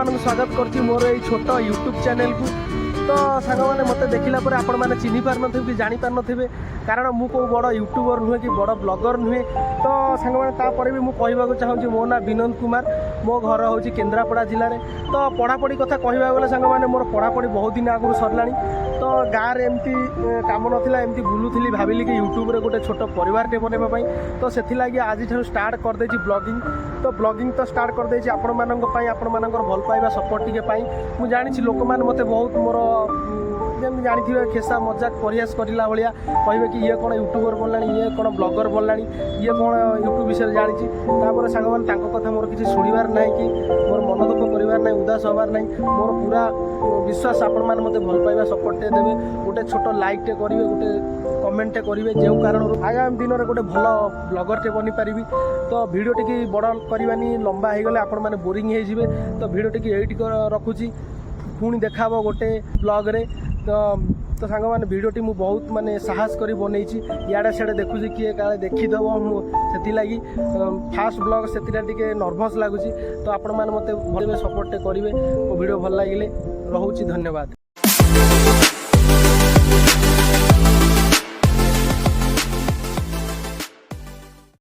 मानक स्वागत करछि मोर ए छोट यूट्यूब चैनल को। तो सांग मैंने मत देखला पर आपण मैंने चिन्ह पार नथिबे कि जानी पार नथिबे, कारण मु को बड़ यूट्यूबर नुहे कि बड़ ब्लॉगर नुहे। तो सांग मैंने तापर भी मु कहबाक चाहूँगी मो ना विनोद कुमार, मो घर होची केन्द्रापड़ा जिले में। तो पढ़ापढ़ी कथा कहबा गले सांग मैंने मोर पढ़ापढ़ी बहुत दिन आगु सरलानी। तो गाँव में एमती काम नाला एमती बुलूली भाविली कि यूट्यूब रे गोटे छोट परिवारटे बनवाई। तो से आज स्टार्ट करदे ब्लॉगिंग। तो ब्लॉगिंग तो स्टार्ट करदे आपण मानकर भल पाइबा सपोर्ट टिके पाई। मु जानी लोक मैंने मत बहुत मोर जमी जानी खेसा मजाक प्रयास करला भाया कहे कि ये कौन यूट्यूबर बनला, ये कौन ब्लॉगर बनला, ये कौन यूट्यूब विषय जानी। तापर सांग मैंने कथा मोर किसी शुणवार ना कि मोर मन दुख करार ना, उदास हबार ना। मोर पूरा विश्वास आपण मैंने मत भल पाइबा सपोर्टे देवे, गोटे छोट लाइकटे करेंगे, गोटे कमेंटे करेंगे, जो कारण आगामी दिन में गोटे भल ब्लॉगरटे बनी पारि। तो भिडियो टी बड़ करवानी, लंबा हो गले आपण मैंने बोरिंग हो। तो भिडियो टी एट रखुची, पुणी देखा गोटे ब्लॉग रे। तो सांग मैंने भिडियो टी बहुत माने साहस करी बनईची, इे सियाड़े देखुची किए काले देखीदेव से लगी फास्ट ब्लॉग से टे नर्भस लगुच। तो आपण मैंने मत भल सपोर्ट करेंगे। भिडियो भल लगे रोचे, धन्यवाद।